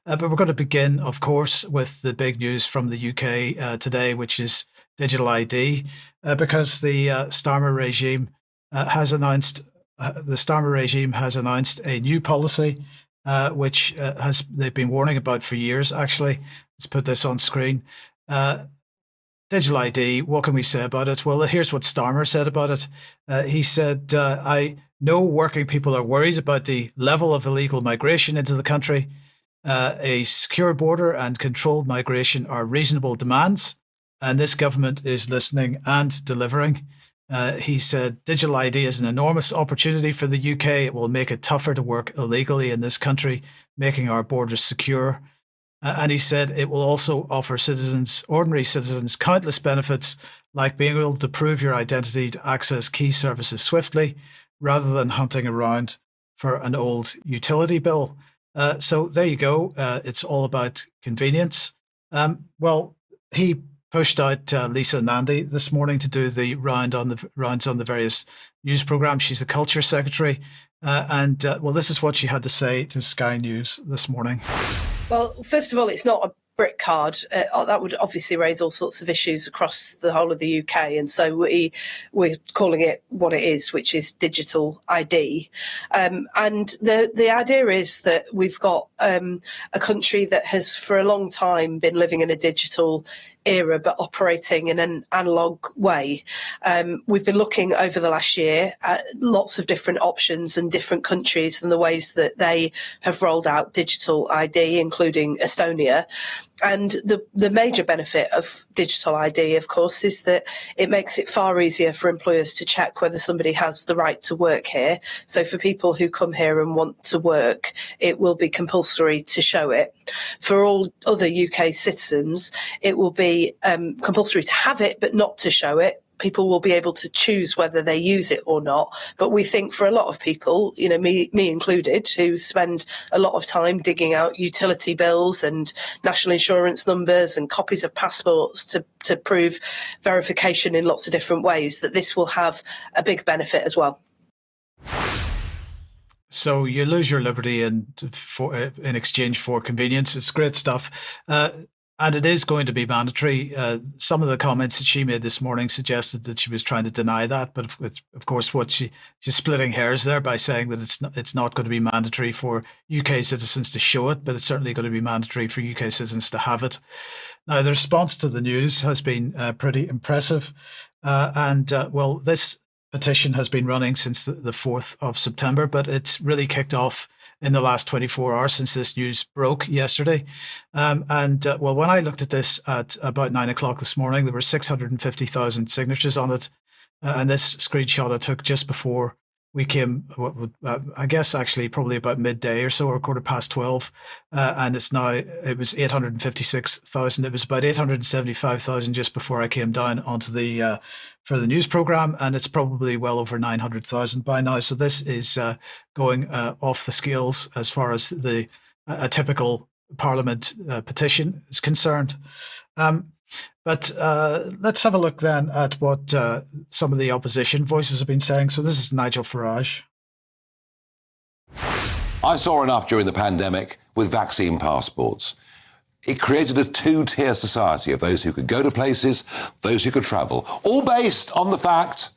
But we're going to begin, of course, with the big news from the UK today, which is digital ID, because the Starmer regime has announced a new policy, which has they've been warning about for years. Actually, let's put this on screen. Digital ID, what can we say about it? Well, here's what Starmer said about it. He said, I know working people are worried about the level of illegal migration into the country. A secure border and controlled migration are reasonable demands, and this government is listening and delivering. He said, digital ID is an enormous opportunity for the UK. It will make it tougher to work illegally in this country, making our borders secure. And he said it will also offer ordinary citizens, countless benefits, like being able to prove your identity to access key services swiftly, rather than hunting around for an old utility bill. So there you go. It's all about convenience. Well, he pushed out Lisa Nandy this morning to do the rounds on the various news programs. She's the culture secretary. Well, this is what she had to say to Sky News this morning. Well, first of all, it's not a brick card. That would obviously raise all sorts of issues across the whole of the UK. And so we're calling it what it is, which is digital ID. And the idea is that we've got a country that has for a long time been living in a digital era, but operating in an analog way. We've been looking over the last year at lots of different options and different countries and the ways that they have rolled out digital ID, including Estonia. And the major benefit of digital ID, of course, is that it makes it far easier for employers to check whether somebody has the right to work here. So for people who come here and want to work, it will be compulsory to show it. For all other UK citizens, it will be compulsory to have it, but not to show it. People will be able to choose whether they use it or not. But we think for a lot of people, you know, me included, who spend a lot of time digging out utility bills and national insurance numbers and copies of passports to prove verification in lots of different ways, that this will have a big benefit as well. So you lose your liberty in exchange for convenience. It's great stuff. And it is going to be mandatory. Some of the comments that she made this morning suggested that she was trying to deny that, but of course, she's splitting hairs there by saying that it's not going to be mandatory for UK citizens to show it, but it's certainly going to be mandatory for UK citizens to have it. Now, the response to the news has been pretty impressive, well, this petition has been running since the 4th of September, but it's really kicked off in the last 24 hours since this news broke yesterday. Well, when I looked at this at about 9 o'clock this morning, there were 650,000 signatures on it. And this screenshot I took just before we came, I guess actually probably about midday or so, or 12:15. And it was 856,000. It was about 875,000 just before I came down onto for the news program. And it's probably well over 900,000 by now. So this is going off the scales as far as a typical Parliament petition is concerned. But let's have a look then at what some of the opposition voices have been saying. So this is Nigel Farage. I saw enough during the pandemic with vaccine passports. It created a two-tier society of those who could go to places, those who could travel, all based on the fact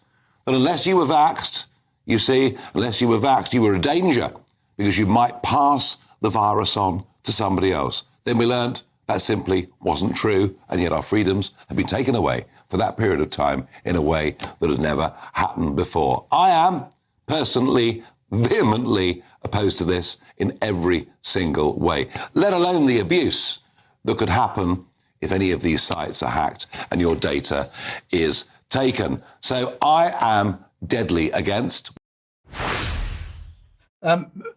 that unless you were vaxxed, you were a danger because you might pass the virus on to somebody else. Then we learned that simply wasn't true, and yet our freedoms have been taken away for that period of time in a way that had never happened before. I am personally vehemently opposed to this in every single way, let alone the abuse that could happen if any of these sites are hacked and your data is taken. So I am deadly against.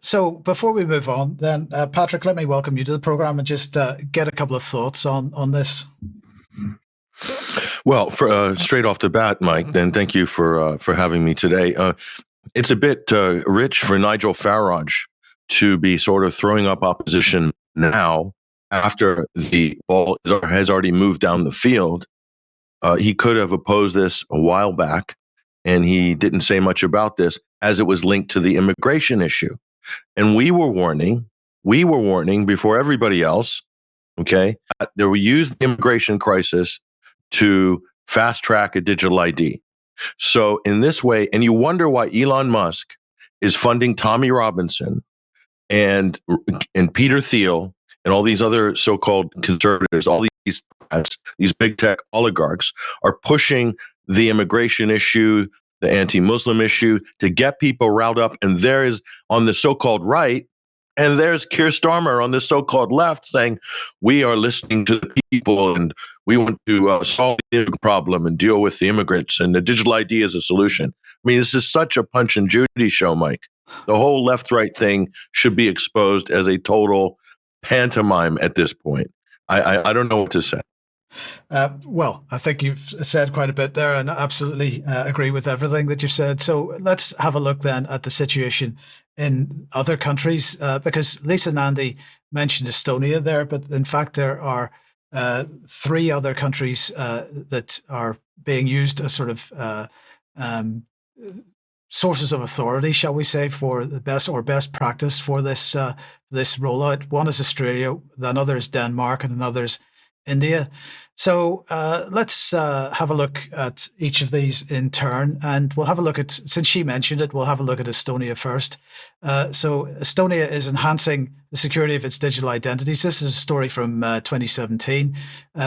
So before we move on, then, Patrick, let me welcome you to the program and just get a couple of thoughts on this. Well, straight off the bat, Mike, then thank you for having me today. It's a bit rich for Nigel Farage to be sort of throwing up opposition now after the ball has already moved down the field. He could have opposed this a while back, and he didn't say much about this as it was linked to the immigration issue. And we were warning we were warning before everybody else, okay, that we used the immigration crisis to fast track a digital ID. So in this way, and you wonder why Elon Musk is funding Tommy Robinson and Peter Thiel and all these other so-called conservatives, all these big tech oligarchs are pushing the immigration issue, the anti-Muslim issue, to get people riled up. And there is on the so-called right, and there's Keir Starmer on the so-called left saying, we are listening to the people and we want to solve the problem and deal with the immigrants, and the digital ID is a solution. I mean, this is such a Punch and Judy show, Mike. The whole left-right thing should be exposed as a total pantomime at this point. I don't know what to say. Well, I think you've said quite a bit there, and I absolutely agree with everything that you've said. So let's have a look then at the situation in other countries, because Lisa and Andy mentioned Estonia there, but in fact there are 3 other countries that are being used as sort of sources of authority, shall we say, for the best practice for this rollout. One is Australia, another is Denmark, and another is India. So let's have a look at each of these in turn, and we'll have a look at, since she mentioned it, we'll have a look at Estonia first. So Estonia is enhancing the security of its digital identities. This is a story from 2017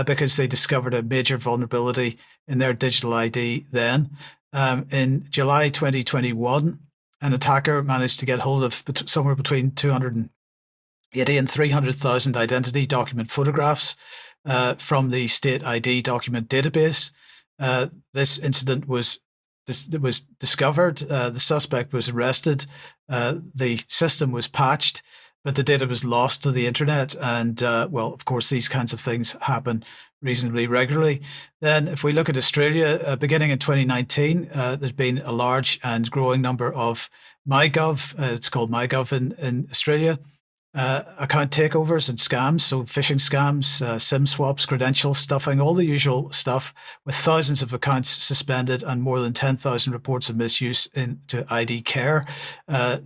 because they discovered a major vulnerability in their digital ID then. In July 2021, an attacker managed to get hold of somewhere between 280 and 300,000 identity document photographs from the state ID document database. This incident was discovered. The suspect was arrested. The system was patched, but the data was lost to the internet. And well, of course, these kinds of things happen reasonably regularly. Then if we look at Australia, beginning in 2019, there's been a large and growing number of MyGov, it's called MyGov in Australia, account takeovers and scams, so phishing scams, SIM swaps, credential stuffing, all the usual stuff, with thousands of accounts suspended and more than 10,000 reports of misuse into ID Care.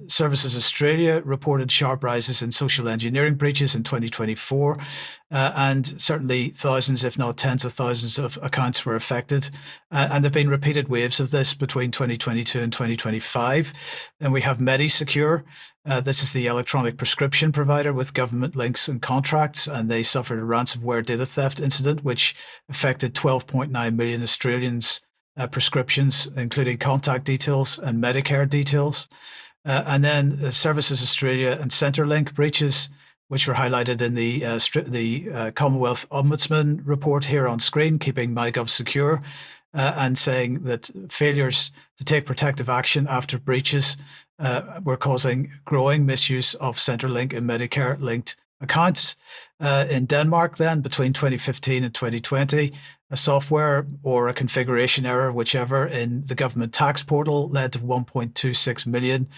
Services Australia reported sharp rises in social engineering breaches in 2024, and certainly thousands, if not tens of thousands of accounts were affected. And there have been repeated waves of this between 2022 and 2025. Then we have MediSecure. This is the electronic prescription provider with government links and contracts, and they suffered a ransomware data theft incident, which affected 12.9 million Australians' prescriptions, including contact details and Medicare details. And then Services Australia and Centrelink breaches, which were highlighted in the Commonwealth Ombudsman report here on screen, keeping MyGov secure, and saying that failures to take protective action after breaches were causing growing misuse of Centrelink and Medicare-linked accounts. In Denmark then, between 2015 and 2020, a software or a configuration error, whichever, in the government tax portal led to 1.26 million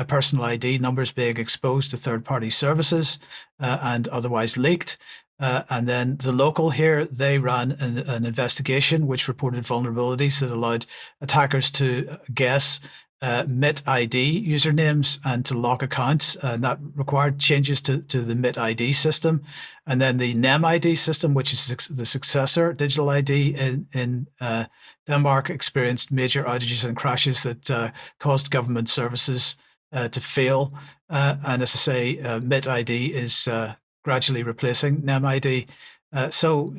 personal ID numbers being exposed to third-party services and otherwise leaked. And then the local here, they ran an investigation which reported vulnerabilities that allowed attackers to guess MIT-ID usernames and to lock accounts, and that required changes to the MIT-ID system. And then the NemID system, which is the successor digital ID in Denmark, experienced major outages and crashes that caused government services to fail. And as I say, MIT-ID is gradually replacing NemID. So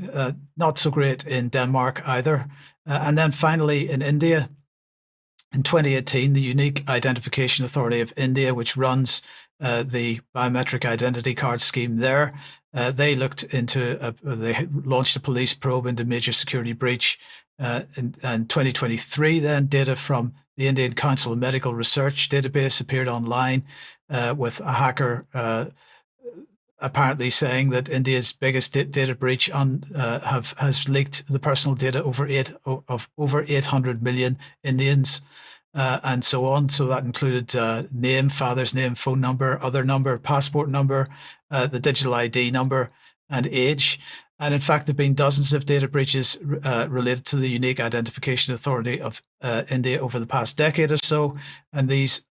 not so great in Denmark either. And then finally in India, in 2018, the Unique Identification Authority of India, which runs the biometric identity card scheme there, they launched a police probe into major security breach in 2023. Then data from the Indian Council of Medical Research database appeared online with a hacker apparently saying that India's biggest data breach has leaked the personal data of over 800 million Indians, and so on. So that included name, father's name, phone number, other number, passport number, the digital ID number, and age. And in fact, there have been dozens of data breaches related to the Unique Identification Authority of India over the past decade or so. And these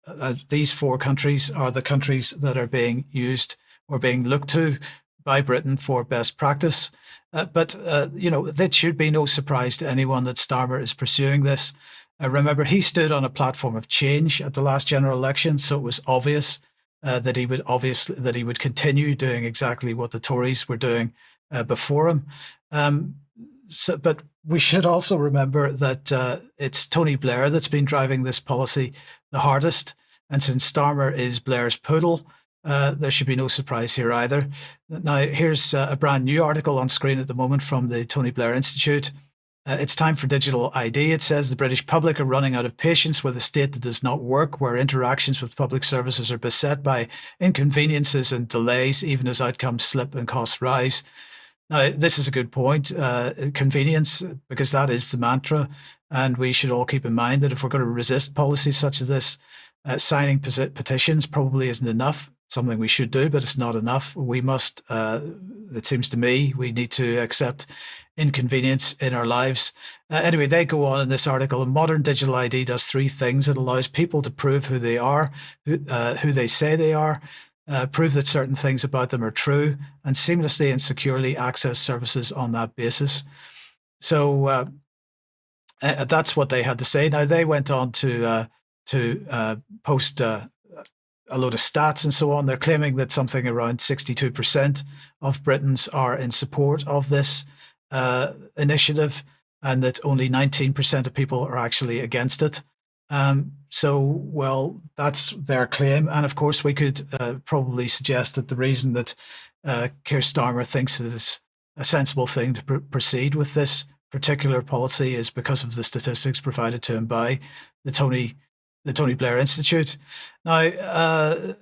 4 countries are the countries that are being used or being looked to by Britain for best practice. But that should be no surprise to anyone that Starmer is pursuing this. Remember, he stood on a platform of change at the last general election, so it was obvious that he would continue doing exactly what the Tories were doing before him. But we should also remember that it's Tony Blair that's been driving this policy the hardest. And since Starmer is Blair's poodle, there should be no surprise here either. Now, here's a brand new article on screen at the moment from the Tony Blair Institute. It's time for digital ID. It says the British public are running out of patience with a state that does not work, where interactions with public services are beset by inconveniences and delays, even as outcomes slip and costs rise. Now, this is a good point, convenience, because that is the mantra. And we should all keep in mind that if we're going to resist policies such as this, signing petitions probably isn't enough. Something we should do, but it's not enough. We must, it seems to me, we need to accept inconvenience in our lives. Anyway, they go on in this article. A modern digital ID does three things. It allows people to prove who they are, who they say they are, prove that certain things about them are true, and seamlessly and securely access services on that basis. So that's what they had to say. Now, they went on to post a load of stats and so on. They're claiming that something around 62% of Britons are in support of this initiative, and that only 19% of people are actually against it. Well, that's their claim. And of course, we could probably suggest that the reason that Keir Starmer thinks that it's a sensible thing to proceed with this particular policy is because of the statistics provided to him by the Tony Blair Institute. Now,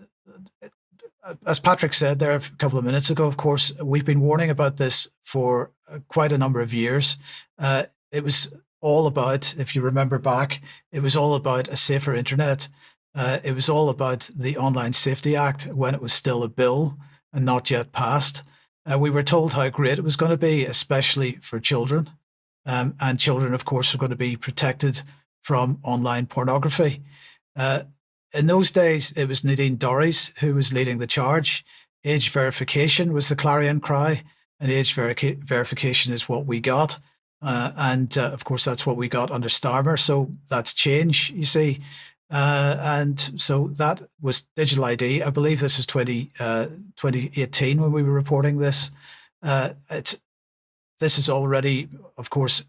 as Patrick said there a couple of minutes ago, of course, we've been warning about this for quite a number of years. It was all about, if you remember back, it was all about a safer internet. It was all about the Online Safety Act when it was still a bill and not yet passed. We were told how great it was going to be, especially for children. And children, of course, are going to be protected from online pornography. In those days, it was Nadine Dorries who was leading the charge. Age verification was the clarion cry, and age verification is what we got. Of course, that's what we got under Starmer. So that's change, you see. And so that was digital ID. I believe this was 2018 when we were reporting this. This is already, of course,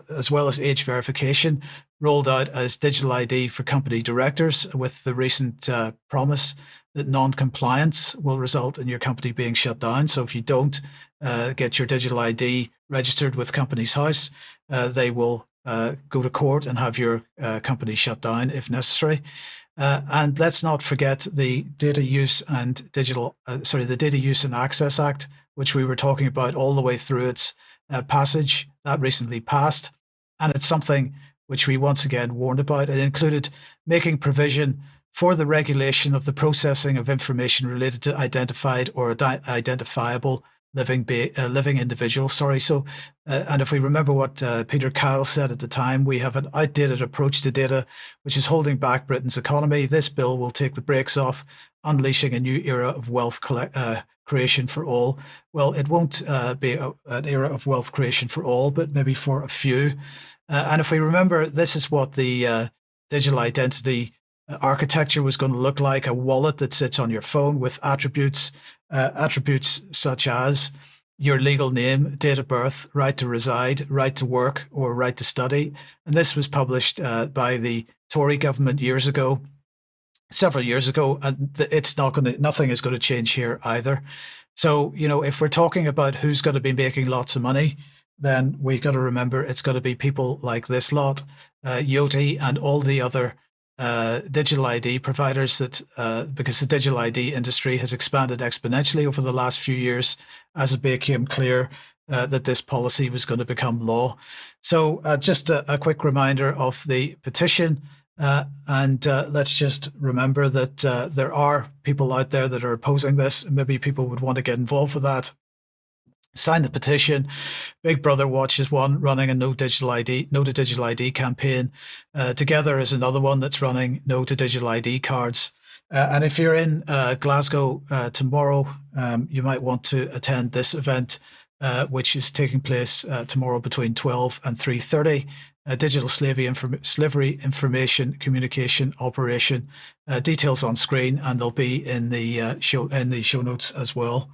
as well as age verification, rolled out as digital ID for company directors, with the recent promise that non-compliance will result in your company being shut down. So if you don't get your digital ID registered with Companies House, they will go to court and have your company shut down if necessary. And let's not forget the Data Use and the Data Use and Access Act, which we were talking about all the way through its passage. That recently passed. And it's something which we once again warned about. It included making provision for the regulation of the processing of information related to identified or identifiable living individuals. So, and if we remember what Peter Kyle said at the time, we have an outdated approach to data, which is holding back Britain's economy. This bill will take the brakes off, unleashing a new era of wealth creation for all. Well, it won't be an era of wealth creation for all, but maybe for a few. And if we remember, this is what the digital identity architecture was going to look like: a wallet that sits on your phone with attributes such as your legal name, date of birth, right to reside, right to work, or right to study. And this was published by the Tory government several years ago, and nothing is going to change here either. So, if we're talking about who's going to be making lots of money, then we got to remember it's going to be people like this lot, Yoti and all the other digital ID providers because the digital ID industry has expanded exponentially over the last few years as it became clear that this policy was going to become law. So just a quick reminder of the petition. And let's just remember that there are people out there that are opposing this. Maybe people would want to get involved with that. Sign the petition. Big Brother Watch is one running a No to Digital ID campaign. Together is another one that's running No to Digital ID cards. And if you're in Glasgow tomorrow, you might want to attend this event, which is taking place tomorrow between 12 and 3:30. Digital slavery information communication operation. Details on screen, and they'll be in the show notes as well.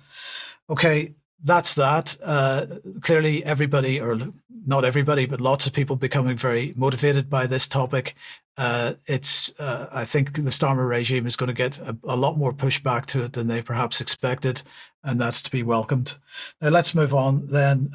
Okay, that's that. Clearly, everybody, or not everybody, but lots of people becoming very motivated by this topic. I think the Starmer regime is going to get a lot more pushback to it than they perhaps expected, and that's to be welcomed. Now let's move on then.